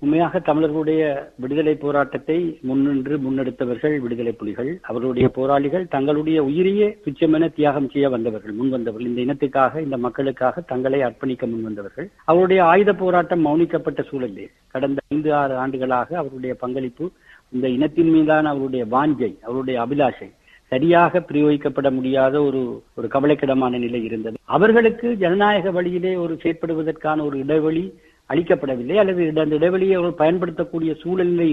உண்மையாக தமிழர்களுடைய விடுதலை போராட்டத்தை முன்னெடுத்தவர்கள் விடுதலை புலிகள். அவர்களுடைய போராளிகள் தங்களுடைய உயிரையே துச்சமென தியாகம் செய்ய முன்வந்தவர்கள். இந்த இனத்துக்காக, இந்த மக்களுக்காக தங்களை அர்ப்பணிக்க முன்வந்தவர்கள். அவருடைய ஆயுத போராட்டம் மௌனிக்கப்பட்ட சூழலிலே கடந்த 5-6 ஆண்டுகளாக அவருடைய பங்களிப்பு, இந்த இனத்தின் மீதான அவருடைய வாஞ்சை, அவருடைய அபிலாஷை சரியாக பிரயோகிக்கப்பட முடியாத ஒரு கவலைக்கிடமான நிலை இருந்தது. அவர்களுக்கு ஜனநாயக வழியிலே செயற்படுவதற்கான ஒரு இடைவெளி அளிக்கப்படவில்லை, அல்லது அந்த இடைவெளியை அவர் பயன்படுத்தக்கூடிய சூழலிலே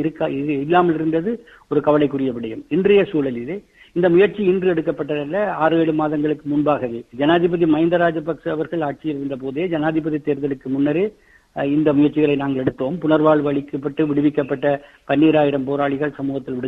இல்லாமல் இருந்தது ஒரு கவலைக்குரிய விடயம். இன்றைய சூழலிலே இந்த முயற்சி இன்று எடுக்கப்பட்டதல்ல, 6-7 மாதங்களுக்கு முன்பாகவே ஜனாதிபதி மஹிந்த ராஜபக்ச அவர்கள் ஆட்சியில் இருந்த போதே, ஜனாதிபதி தேர்தலுக்கு முன்னரே இந்த முயற்சிகளை நாங்கள் எடுத்தோம். புனர்வாழ்வு அளிக்கப்பட்டு விடுவிக்கப்பட்ட 12,000 போராளிகள் சமூகத்தில்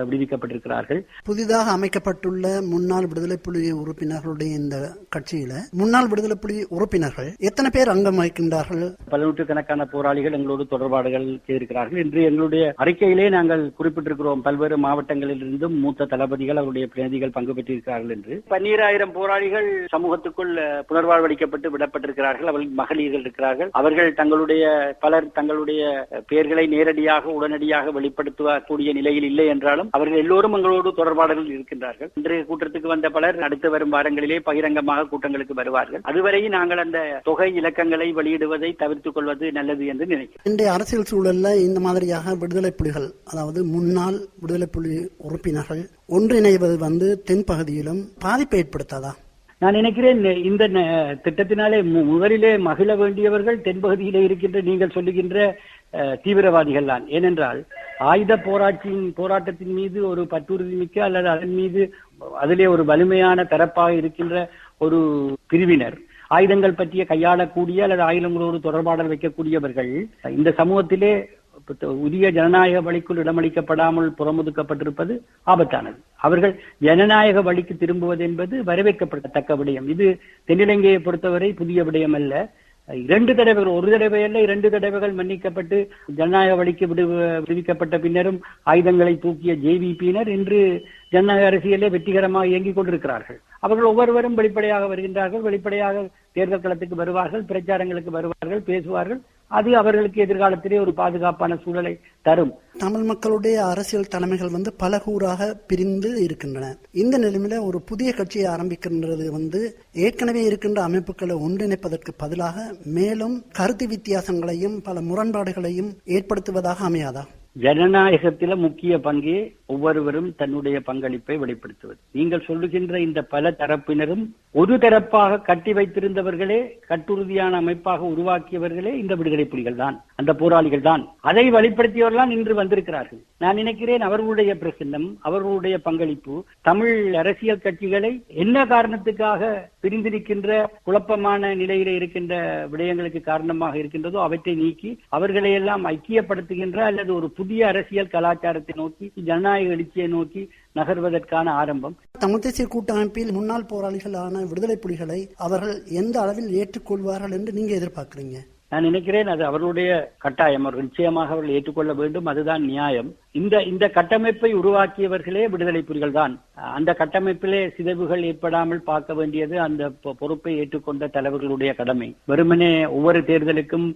விடுவிக்கப்பட்டிருக்கிறார்கள். புதிதாக அமைக்கப்பட்டுள்ள முன்னாள் விடுதலை புலி உறுப்பினர்களுடைய இந்த கட்சியில முன்னாள் விடுதலை புலி உறுப்பினர்கள் எத்தனை பேர் அங்கம் வகிக்கின்றார்கள்? பல நூற்றுக்கணக்கான போராளிகள் எங்களோடு தொடர்பாடுகள் செய்திருக்கிறார்கள். இன்று எங்களுடைய அறிக்கையிலே நாங்கள் குறிப்பிட்டிருக்கிறோம், பல்வேறு மாவட்டங்களில் இருந்தும் மூத்த தளபதிகள், அவருடைய பிரதிநிதிகள் பங்கு பெற்றிருக்கிறார்கள் என்று. 12,000 போராளிகள் சமூகத்துக்குள் புனர்வாழ்வு அளிக்கப்பட்டு விடப்பட்டிருக்கிறார்கள். அவர்கள் மகளிர்கள் இருக்கிறார்கள். அவர்கள் பலர் தங்களுடைய பெயர்களை நேரடியாக உடனடியாக வெளிப்படுத்தக்கூடிய நிலையில் இல்லை என்றாலும் அவர்கள் எல்லோரும் எங்களோடு தொடர்பாடல்கள் இருக்கின்றார்கள். இன்றைய கூட்டத்துக்கு வந்த பலர் அடுத்து வரும் வாரங்களிலே பகிரங்கமாக கூட்டங்களுக்கு வருவார்கள். அதுவரை நாங்கள் அந்த தொகை இலக்கங்களை வெளியிடுவதை தவிர்த்துக் கொள்வது நல்லது என்று நினைக்கிறேன். இன்றைய அரசியல் சூழல்ல இந்த மாதிரியாக விடுதலை புலிகள், அதாவது முன்னாள் விடுதலை புலி உறுப்பினர்கள் ஒன்றிணைவது தென்பகுதியிலும் பாதிப்பை ஏற்படுத்தாதா? நான் நினைக்கிறேன், இந்த திட்டத்தினாலே முதலிலே மகிழ வேண்டியவர்கள் தென்பகுதியிலே இருக்கின்ற நீங்கள் சொல்லுகின்ற தீவிரவாதிகள் தான். ஏனென்றால் ஆயுத போராட்டத்தின் மீது ஒரு பற்றுறுதி மிக்க, அல்லது அதன் மீது அதிலே ஒரு வலிமையான தரப்பாக இருக்கின்ற ஒரு பிரிவினர், ஆயுதங்கள் பற்றிய கையாளக்கூடிய அல்லது ஆயுதங்களோடு தொடர்பாடல் வைக்கக்கூடியவர்கள் இந்த சமூகத்திலே உரிய ஜனநாயக வழிக்குள் இடமளிக்கப்படாமல் புறமுதுக்கப்பட்டிருப்பது ஆபத்தானது. அவர்கள் ஜனநாயக வழிக்கு திரும்புவது என்பது வரவேற்கப்படத்தக்க விடயம். இது தென்னிலங்கையை பொறுத்தவரை புதிய விடயம் அல்ல. 2 தடவைகள், ஒரு தடவை அல்ல 2 தடவைகள் மன்னிக்கப்பட்டு ஜனநாயக வழிக்கு விடுவிக்கப்பட்ட பின்னரும் ஆயுதங்களை தூக்கிய ஜேவிபியினர் இன்று ஜனநாயக அரசியலே வெற்றிகரமாக இயங்கிக் கொண்டிருக்கிறார்கள். அவர்கள் ஒவ்வொருவரும் வெளிப்படையாக வருகின்றார்கள், வெளிப்படையாக தேர்தல் களத்துக்கு வருவார்கள், பிரச்சாரங்களுக்கு வருவார்கள், பேசுவார்கள். அது அவர்களுக்கு எதிர்காலத்திலே ஒரு பாதுகாப்பான சூழலை தரும். தமிழ் மக்களுடைய அரசியல் தலைமைகள் பல கூறாக பிரிந்து இருக்கின்றன. இந்த நிலைமையில ஒரு புதிய கட்சியை ஆரம்பிக்கின்றது ஏற்கனவே இருக்கின்ற அமைப்புகளை ஒன்றிணைப்பதற்கு பதிலாக மேலும் கருத்து வித்தியாசங்களையும் பல முரண்பாடுகளையும் ஏற்படுத்துவதாக அமையாதா? ஜனநாயகத்தில முக்கிய பங்கே ஒவ்வொருவரும் தன்னுடைய பங்களிப்பை வெளிப்படுத்துவது. நீங்கள் சொல்லுகின்ற இந்த பல தரப்பினரும் ஒரு தரப்பாக கட்டி வைத்திருந்தவர்களே, கட்டுறுதியான அமைப்பாக உருவாக்கியவர்களே இந்த விடுதலை புலிகள் தான், அந்த போராளிகள் தான். அதை வெளிப்படுத்தியவர்கள் இன்று வந்திருக்கிறார்கள். நான் நினைக்கிறேன் அவர்களுடைய பிரசன்னம், அவர்களுடைய பங்களிப்பு தமிழ் அரசியல் கட்சிகளை என்ன காரணத்துக்காக பிரிந்திருக்கின்ற குழப்பமான நிலையில இருக்கின்ற விடயங்களுக்கு காரணமாக இருக்கின்றதோ அவற்றை நீக்கி அவர்களை எல்லாம் ஐக்கியப்படுத்துகின்ற அல்லது ஒரு புதிய அரசியல் கலாச்சாரத்தை நோக்கி, ஜனநாயக எழுச்சியை நோக்கி நகர்வதற்கான ஆரம்பம். தமிழ் தேசிய கூட்டமைப்பில் முன்னாள் போராளிகளான விடுதலை புலிகளை அவர்கள் எந்த அளவில் ஏற்றுக்கொள்வார்கள் என்று நீங்க எதிர்பார்க்கிறீங்க? நான் நினைக்கிறேன் அது அவர்களுடைய கட்டாயம். அவர்கள் நிச்சயமாக அவர்கள் ஏற்றுக்கொள்ள வேண்டும், அதுதான் நியாயம். இந்த கட்டமைப்பை உருவாக்கியவர்களே விடுதலை புலிகள் தான். அந்த கட்டமைப்பிலே சிதைவுகள் ஏற்படாமல் பார்க்க வேண்டியது அந்த பொறுப்பை ஏற்றுக்கொண்ட தலைவர்களுடைய கடமை. வெறுமனே ஒவ்வொரு தேர்தலுக்கும்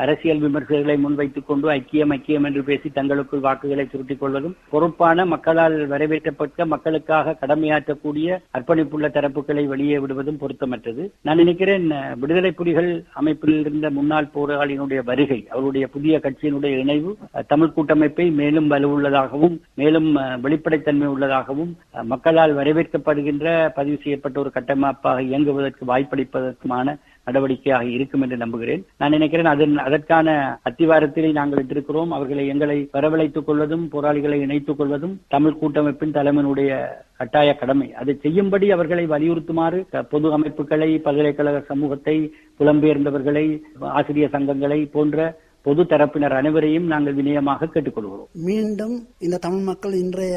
அரசியல் விமர்சகர்களை முன்வைத்துக் கொண்டு ஐக்கியம் என்று பேசி தங்களுக்குள் வாக்குகளை சுருட்டிக் கொள்வதும், பொறுப்பான மக்களால் வரவேற்றப்பட்ட மக்களுக்காக கடமையாற்றக்கூடிய அர்ப்பணிப்புள்ள தரப்புகளை வெளியே விடுவதும் பொருத்தமற்றது. நான் நினைக்கிறேன் விடுதலை புலிகள் அமைப்பில் இருந்த முன்னாள் போராளியினுடைய வருகை, அவருடைய புதிய கட்சியினுடைய இணைவு தமிழ் கூட்டமைப்பை மேலும் வலுவுள்ளதாகவும் மேலும் வெளிப்படைத்தன்மை உள்ளதாகவும் மக்களால் வரவேற்கப்படுகின்ற பதிவு செய்யப்பட்ட ஒரு கட்டமைப்பாக இயங்குவதற்கு வாய்ப்பளிப்பதற்குமான நடவடிக்கையாக இருக்கும் என்று நம்புகிறேன். நான் நினைக்கிறேன் அதற்கான அத்திவாரத்திலே நாங்கள் இட்டிருக்கிறோம். எங்களை வரவழைத்துக் கொள்வதும் போராளிகளை இணைத்துக் கொள்வதும் தமிழ் கூட்டமைப்பின் தலைவனுடைய கட்டாய கடமை. அதை செய்யும்படி அவர்களை வலியுறுத்துமாறு பொது அமைப்புகளை, பல்கலைக்கழக சமூகத்தை, புலம்பெயர்ந்தவர்களை, ஆசிரியர் சங்கங்களை போன்ற பொது தரப்பினர் அனைவரையும் நாங்கள் வினயமாக கேட்டுக்கொள்கிறோம். மீண்டும் இந்த தமிழ் மக்கள் இன்றைய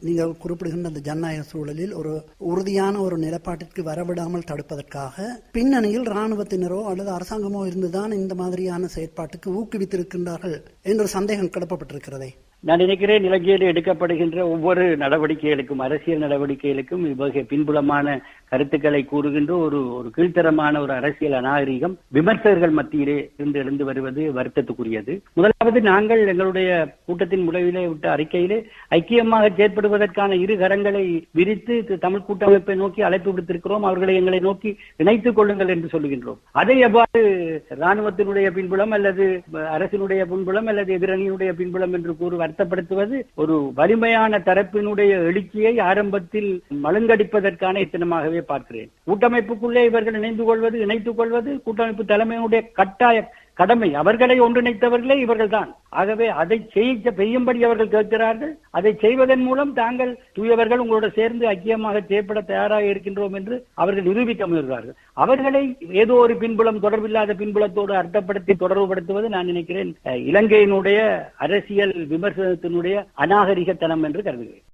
நீங்கள் குறிப்பிடுகின்ற அந்த ஜனநாயக சூழலில் ஒரு உறுதியான ஒரு நிலைப்பாட்டிற்கு வரவிடாமல் தடுப்பதற்காக பின்னணியில் ராணுவத்தினரோ அல்லது அரசாங்கமோ இருந்துதான் இந்த மாதிரியான செயற்பாட்டுக்கு ஊக்குவித்திருக்கின்றார்கள் என்ற சந்தேகம் கிளப்பப்பட்டிருக்கிறதே. நான் நினைக்கிறேன் இலங்கையில் எடுக்கப்படுகின்ற ஒவ்வொரு நடவடிக்கைகளுக்கும், அரசியல் நடவடிக்கைகளுக்கும் இவ்வகை பின்புலமான கருத்துக்களை கூறுகின்ற ஒரு கீழ்த்தரமான ஒரு அரசியல் அநாகரிகம் விமர்சகர்கள் மத்தியிலே இருந்து எழுந்து வருவது வருத்தத்துக்குரியது. முதலாவது, நாங்கள் எங்களுடைய கூட்டத்தின் முடிவிலே விட்ட அறிக்கையிலே ஐக்கியமாக செயற்படுவதற்கான இரு கரங்களை விரித்து தமிழ் கூட்டமைப்பை நோக்கி அழைப்பு விடுத்திருக்கிறோம். அவர்களை எங்களை நோக்கி இணைத்துக் கொள்ளுங்கள் என்று சொல்லுகின்றோம். அதை எவ்வாறு ராணுவத்தினுடைய பின்புலம் அல்லது அரசினுடைய பின்புலம் அல்லது எதிரணியினுடைய பின்புலம் என்று கூறு வருத்தப்படுத்துவது ஒரு வலிமையான தரப்பினுடைய எழுச்சியை ஆரம்பத்தில் மழுங்கடிப்பதற்கான எத்தனமாகவே பார்க்கிறேன். கூட்டமைப்புக்குள்ளே இவர்கள் இணைத்துக் கொள்வது கூட்டமைப்பு தலைமையினுடைய கட்டாய கடமை. அவர்களை ஒன்றிணைத்தவர்களே இவர்கள்தான். ஆகவே அதை செய்யும்படி அவர்கள் கேட்கிறார்கள். அதை செய்வதன் மூலம் தாங்கள் தூயவர்கள் உங்களோட சேர்ந்து ஐக்கியமாக செயற்பட தயாராக இருக்கின்றோம் என்று அவர்கள் நிரூபிக்க முயல்கிறார்கள். அவர்களை ஏதோ ஒரு பின்புலம், தொடர்பில்லாத பின்புலத்தோடு அர்த்தப்படுத்தி தொடர்புபடுத்துவது நான் நினைக்கிறேன் இலங்கையினுடைய அரசியல் விமர்சனத்தினுடைய அநாகரிகத்தனம் என்று கருதுகிறேன்.